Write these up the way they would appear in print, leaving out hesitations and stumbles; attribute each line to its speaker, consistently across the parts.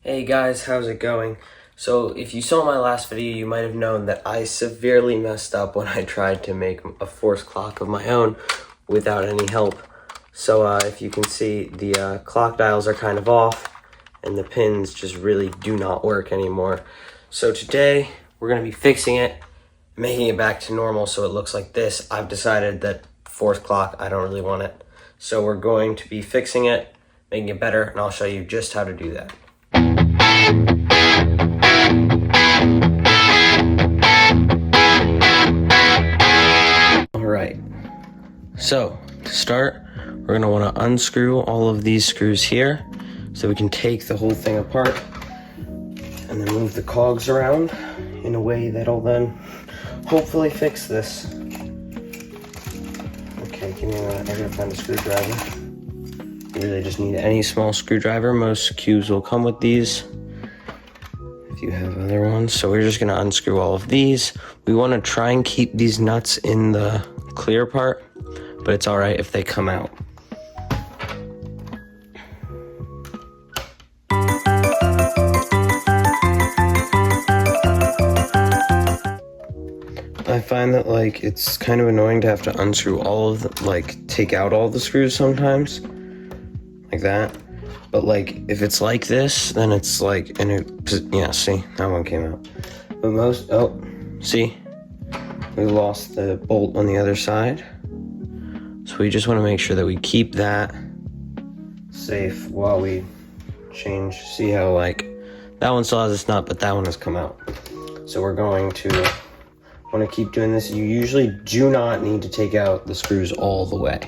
Speaker 1: Hey guys, how's it going? So if you saw my last video, you might have known that I severely messed up when I tried to make a force clock of my own without any help. So if you can see, the clock dials are kind of off and the pins just really do not work anymore. So today we're going to be fixing it, making it back to normal so it looks like this. I've decided that force clock, I don't really want it. So we're going to be fixing it, making it better, and I'll show you just how to do that. Alright, so to start, we're going to want to unscrew all of these screws here so we can take the whole thing apart and then move the cogs around in a way that'll then hopefully fix this. Okay, give me a minute, I gotta find a screwdriver. You really just need any small screwdriver. Most cubes will come with these if you have other ones. So we're just gonna unscrew all of these. We wanna try and keep these nuts in the clear part, but it's all right if they come out. I find that it's kind of annoying to have to unscrew all of the, take out all the screws sometimes, like that. But if it's like this, then it's yeah, see, that one came out. But see, we lost the bolt on the other side. So we just want to make sure that we keep that safe while we change. See how that one still has its nut, but that one has come out. So we're going to want to keep doing this. You usually do not need to take out the screws all the way.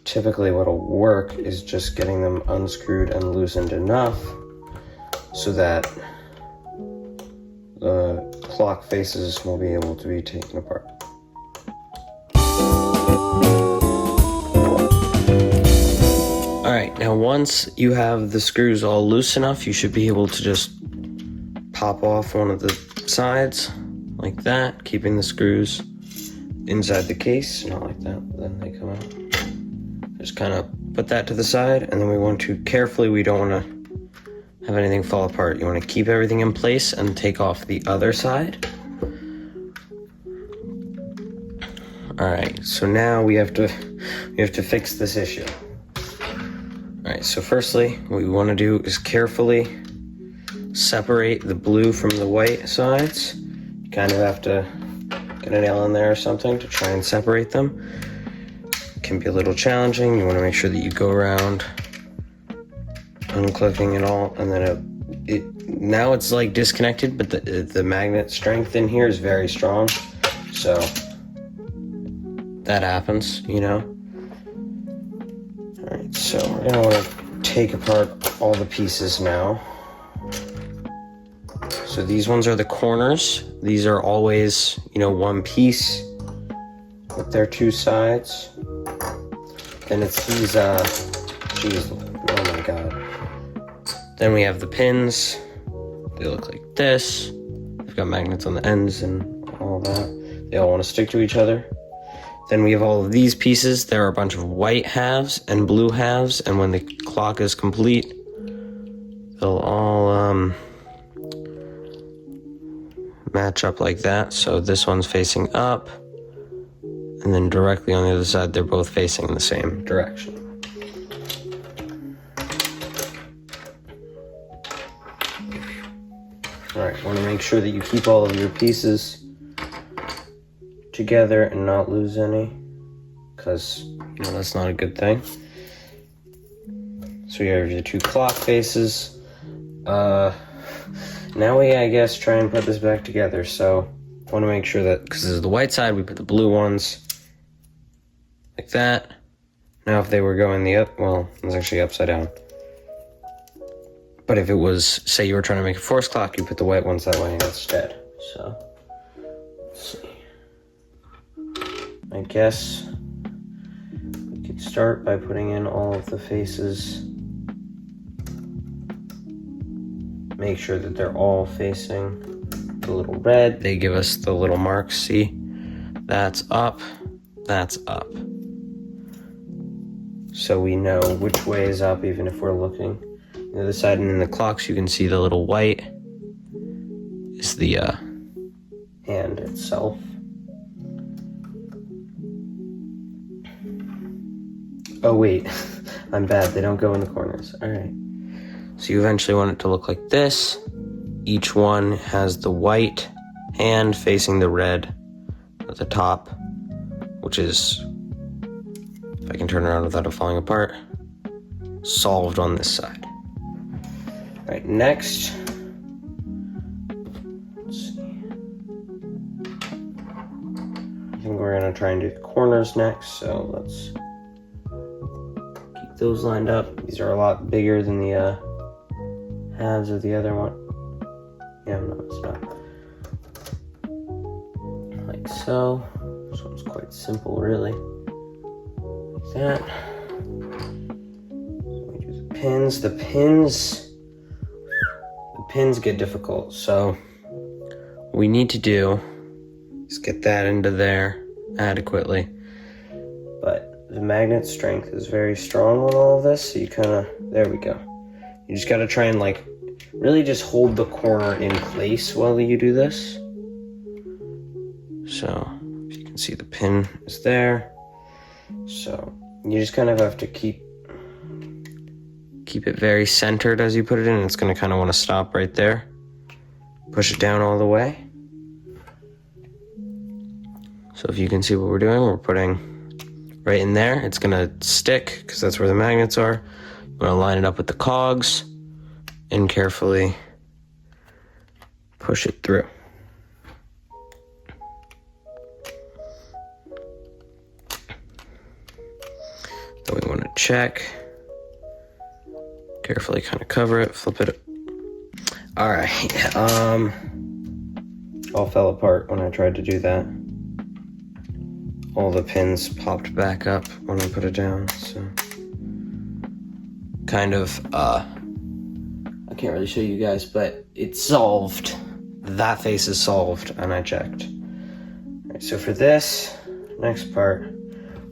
Speaker 1: Typically what'll work is just getting them unscrewed and loosened enough so that the clock faces will be able to be taken apart. Alright, now once you have the screws all loose enough, you should be able to just pop off one of the sides like that, keeping the screws inside the case, not like that, then they come out. Just kind of put that to the side, and then we want to carefully, we don't want to have anything fall apart. You want to keep everything in place and take off the other side. All right, so now we have to fix this issue. All right, so firstly, what we want to do is carefully separate the blue from the white sides. You kind of have to get a nail in there or something to try and separate them. Can be a little challenging. You want to make sure that you go around unclipping it all, and then now it's disconnected, but the magnet strength in here is very strong, so that happens, you know. All right, so we're gonna want to take apart all the pieces now. So these ones are the corners. These are always, one piece with their two sides. Then it's these, geez, oh my god. Then we have the pins. They look like this. They've got magnets on the ends and all that. They all want to stick to each other. Then we have all of these pieces. There are a bunch of white halves and blue halves, and when the clock is complete, they'll all match up like that. So this one's facing up, and then directly on the other side, they're both facing in the same direction. All right, want to make sure that you keep all of your pieces together and not lose any, because that's not a good thing. So you have your two clock faces. Now we, I guess, try and put this back together. So want to make sure that, because this is the white side, we put the blue ones like that. Now if they were going it's actually upside down. But if it was, say you were trying to make a force clock, you put the white ones that way instead. So, let's see. I guess we could start by putting in all of the faces. Make sure that they're all facing the little red. They give us the little marks, see? That's up, that's up. So we know which way is up even if we're looking The other side, and in the clocks you can see the little white is the hand itself. Oh wait, I'm bad, they don't go in the corners. Alright. So you eventually want it to look like this. Each one has the white hand facing the red at the top, which is, if I can turn around without it falling apart, solved on this side. Alright, next. Let's see. I think we're gonna try and do the corners next, so let's keep those lined up. These are a lot bigger than the halves of the other one. Yeah, no, it's not. Like so. This one's quite simple, really. Like that. So we do the pins. The pins get difficult, so what we need to do is get that into there adequately. But the magnet strength is very strong on all of this, so you kind of, there we go. You just got to try and like really just hold the corner in place while you do this. So if you can see, the pin is there. So you just kind of have to keep it very centered as you put it in. It's going to kind of want to stop right there. Push it down all the way. So if you can see what we're doing, we're putting right in there. It's going to stick because that's where the magnets are. I'm going to line it up with the cogs and carefully push it through. Then we want to check. Carefully kind of cover it, flip it. All right. All fell apart when I tried to do that. All the pins popped back up when I put it down, so kind of I can't really show you guys, but it's solved. That face is solved, and I checked. All right, so for this next part,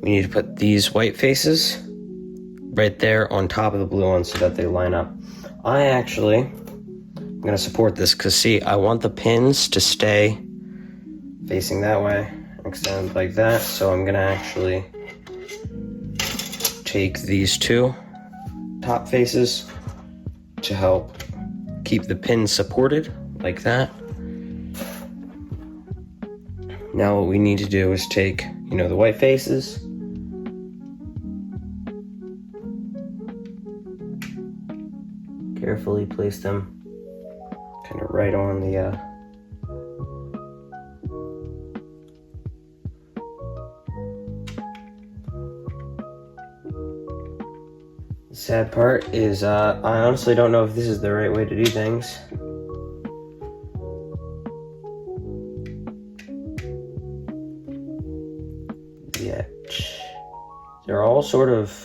Speaker 1: we need to put these white faces right there on top of the blue ones so that they line up. I'm gonna support this because see, I want the pins to stay facing that way, extend like that. So I'm gonna actually take these two top faces to help keep the pins supported like that. Now what we need to do is take, the white faces, carefully place them kind of right on the sad part is I honestly don't know if this is the right way to do things. Yet they're all sort of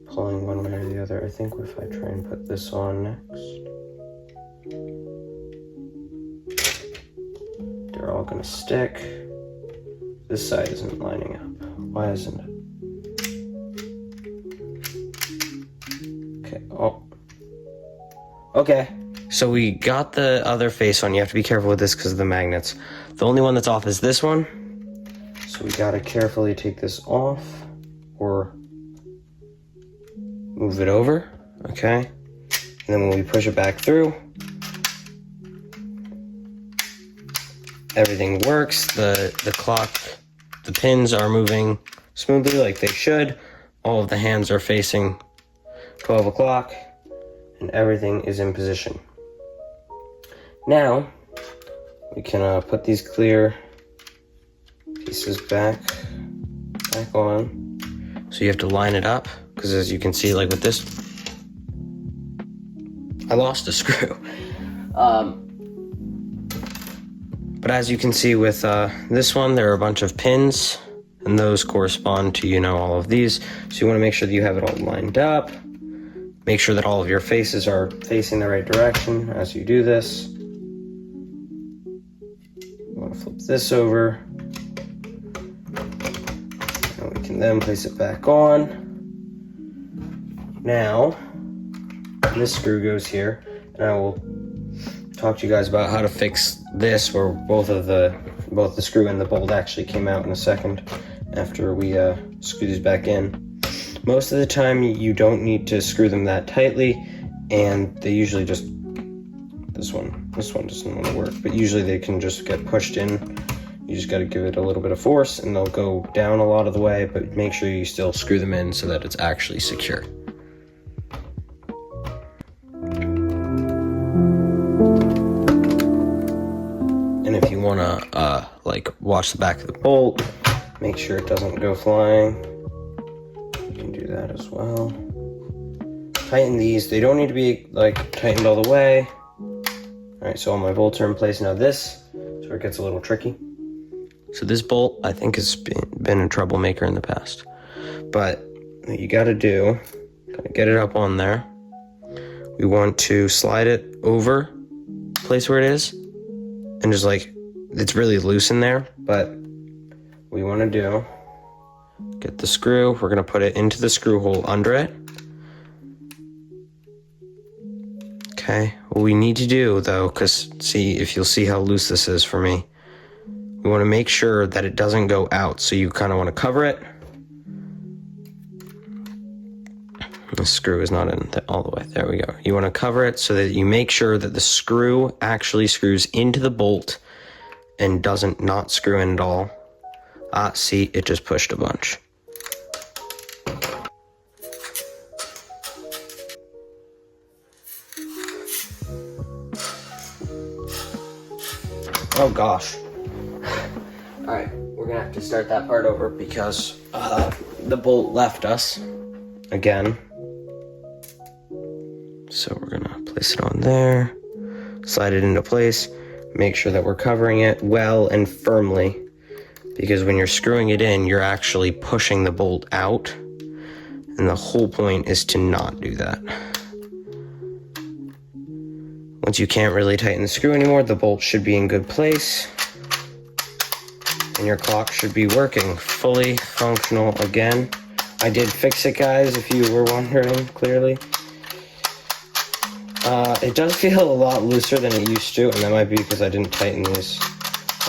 Speaker 1: pulling one way or the other. I think if I try and put this on next, they're all gonna stick. This side isn't lining up. Why isn't it? Okay, okay. So we got the other face on. You have to be careful with this because of the magnets. The only one that's off is this one. So we gotta carefully take this off or move it over, okay? And then when we push it back through, everything works. The clock, the pins are moving smoothly like they should. All of the hands are facing 12 o'clock and everything is in position. Now, we can put these clear pieces back on. So you have to line it up, because as you can see, like with this, I lost a screw. But as you can see with this one, there are a bunch of pins, and those correspond to, all of these. So you want to make sure that you have it all lined up. Make sure that all of your faces are facing the right direction as you do this. You want to flip this over. And we can then place it back on. Now, this screw goes here, and I will talk to you guys about how to fix this, where both the screw and the bolt actually came out, in a second after we screw these back in. Most of the time you don't need to screw them that tightly, and they usually just, this one doesn't want to work, but usually they can just get pushed in. You just got to give it a little bit of force and they'll go down a lot of the way, but make sure you still screw them in so that it's actually secure. And if you want to like wash the back of the bolt, make sure it doesn't go flying, you can do that as well. Tighten these. They don't need to be like tightened all the way. All right, so all my bolts are in place. Now this is where it gets a little tricky. So this bolt, I think, has been a troublemaker in the past. But what you gotta do, get it up on there. We want to slide it over the place where it is. And just like, it's really loose in there. But what we wanna do, get the screw. We're gonna put it into the screw hole under it. Okay, what we need to do though, because you'll see how loose this is for me. We want to make sure that it doesn't go out, so you kind of want to cover it. The screw is not in all the way. There we go. You want to cover it so that you make sure that the screw actually screws into the bolt and doesn't not screw in at all. See, it just pushed a bunch. Oh gosh. Alright, we're gonna have to start that part over because the bolt left us again. So we're gonna place it on there, slide it into place, make sure that we're covering it well and firmly, because when you're screwing it in, you're actually pushing the bolt out, and the whole point is to not do that. Once you can't really tighten the screw anymore, the bolt should be in good place. And your clock should be working, fully functional again. I did fix it, guys, if you were wondering, clearly. It does feel a lot looser than it used to, and that might be because I didn't tighten these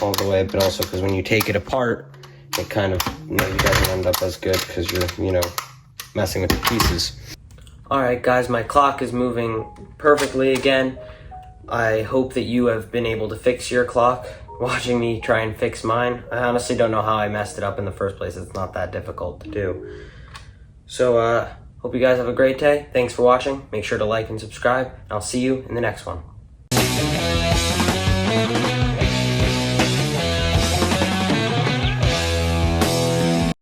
Speaker 1: all the way, but also because when you take it apart, it kind of maybe doesn't end up as good because you're, messing with the pieces. Alright guys, my clock is moving perfectly again. I hope that you have been able to fix your clock watching me try and fix mine. I honestly don't know how I messed it up in the first place. It's not that difficult to do. So, hope you guys have a great day. Thanks for watching. Make sure to like and subscribe. I'll see you in the next one.